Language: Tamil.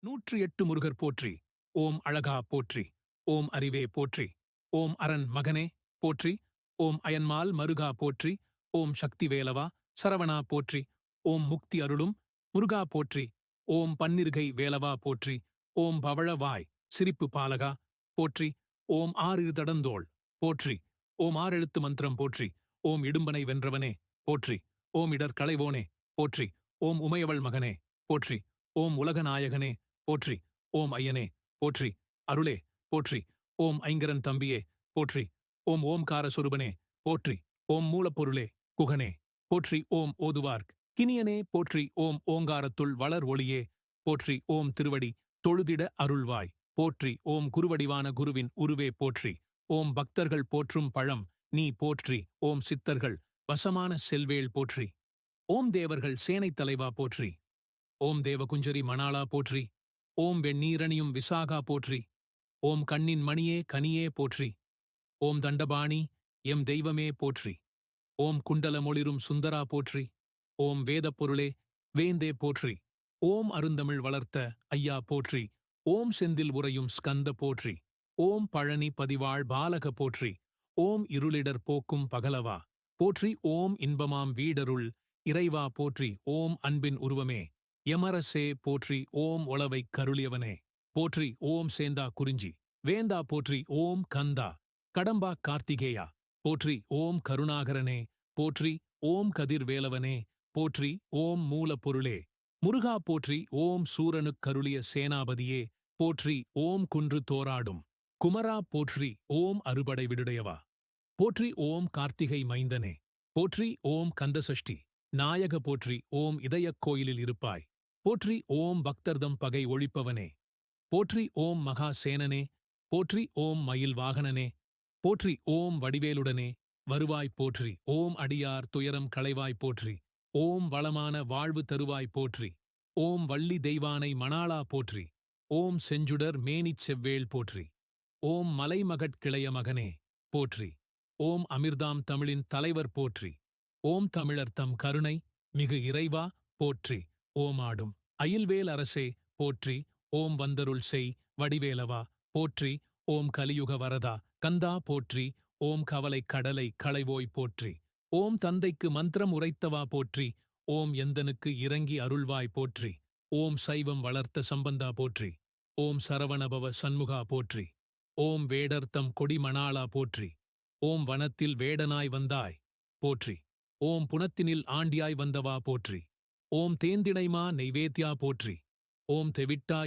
108 முருகர் போற்றி. ஓம் அழகா போற்றி. ஓம் அறிவே போற்றி. ஓம் அரண் மகனே போற்றி. ஓம் அயன்மால் மருகா போற்றி. ஓம் சக்தி வேலவா சரவணா போற்றி. ஓம் முக்தி அருளும் முருகா போற்றி. ஓம் பன்னிருகை வேலவா போற்றி. ஓம் பவழவாய் சிரிப்பு பாலகா போற்றி. ஓம் ஆறிரு தடந்தோள் போற்றி. ஓம் ஆறெழுத்து மந்திரம் போற்றி. ஓம் இடும்பனை வென்றவனே போற்றி. ஓம் இடர் களைவோனே போற்றி. ஓம் உமையவள் மகனே போற்றி. ஓம் உலகநாயகனே போற்றி. ஓம் ஐயனே போற்றி. அருளே போற்றி. ஓம் ஐங்கரன் தம்பியே போற்றி. ஓம் ஓம்கார சொருபனே போற்றி. ஓம் மூலப்பொருளே குகனே போற்றி. ஓம் ஓதுவார்க் கினியனே போற்றி. ஓம் ஓங்காரத்துள் வளர் ஒளியே போற்றி. ஓம் திருவடி தொழுதிட அருள்வாய் போற்றி. ஓம் குருவடிவான குருவின் உருவே போற்றி. ஓம் பக்தர்கள் போற்றும் பழம் நீ போற்றி. ஓம் சித்தர்கள் வசமான செல்வேள் போற்றி. ஓம் தேவர்கள் சேனைத் தலைவா போற்றி. ஓம் தேவகுஞ்சரி மணாளா போற்றி. ஓம் வெண்ணீரணியும் விசாகா போற்றி. ஓம் கண்ணின் மணியே கனியே போற்றி. ஓம் தண்டபாணி எம் தெய்வமே போற்றி. ஓம் குண்டல மொளிரும் சுந்தரா போற்றி. ஓம் வேதப் பொருளே வேந்தே போற்றி. ஓம் அருந்தமிழ் வளர்த்த ஐயா போற்றி. ஓம் செந்தில் உறையும் ஸ்கந்த போற்றி. ஓம் பழனி பதிவாழ் பாலக போற்றி. ஓம் இருளிடர் போக்கும் பகலவா போற்றி. ஓம் இன்பமாம் வீடருள் இறைவா போற்றி. ஓம் அன்பின் உருவமே யமரசே போற்றி. ஓம் ஒளவைக் கருளியவனே போற்றி. ஓம் சேந்தா குறிஞ்சி வேந்தா போற்றி. ஓம் கந்தா கடம்பா கார்த்திகேயா போற்றி. ஓம் கருணாகரனே போற்றி. ஓம் கதிர்வேலவனே போற்றி. ஓம் மூலப்பொருளே முருகா போற்றி. ஓம் சூரனுக் கருளிய சேனாபதியே போற்றி. ஓம் குன்று தோராடும் குமரா போற்றி. ஓம் அறுபடை விடுடையவா போற்றி. ஓம் கார்த்திகை மைந்தனே போற்றி. ஓம் கந்தசஷ்டி நாயக போற்றி. ஓம் இதயக் கோயிலில் இருப்பாய் போற்றி. ஓம் பக்தர்தம் பகை ஒழிப்பவனே போற்றி. ஓம் மகா சேனனே போற்றி. ஓம் மயில் வாகனனே போற்றி. ஓம் வடிவேலுடனே வருவாய் போற்றி. ஓம் அடியார் துயரம் களைவாய் போற்றி. ஓம் வளமான வாழ்வு தருவாய் போற்றி. ஓம் வள்ளி தெய்வானை மணாளா போற்றி. ஓம் செஞ்சுடர் மேனிச் செவ்வேள் போற்றி. ஓம் மலைமகட் கிளைய மகனே போற்றி. ஓம் அமிர்தாம் தமிழின் தலைவர் போற்றி. ஓம் தமிழர் தம் கருணை மிகு இறைவா போற்றி. ஓம் ஆடும் அயில்வேல் அரசே போற்றி. ஓம் வந்தருள் செய் வடிவேலவா போற்றி. ஓம் கலியுக வரதா கந்தா போற்றி. ஓம் கவலைக் கடலை களைவோய் போற்றி. ஓம் தந்தைக்கு மந்திரம் உரைத்தவா போற்றி. ஓம் எந்தனுக்கு இறங்கி அருள்வாய் போற்றி. ஓம் சைவம் வளர்த்த சம்பந்தா போற்றி. ஓம் சரவணபவ சண்முகா போற்றி. ஓம் வேடர்த்தம் கொடிமணாளா போற்றி. ஓம் வனத்தில் வேடனாய் வந்தாய் போற்றி. ஓம் புனத்தினில் ஆண்டியாய் வந்தவா போற்றி. ஓம் தேந்திணைமா நெய்வேத்யா போற்றி. ஓம் தெவிட்டா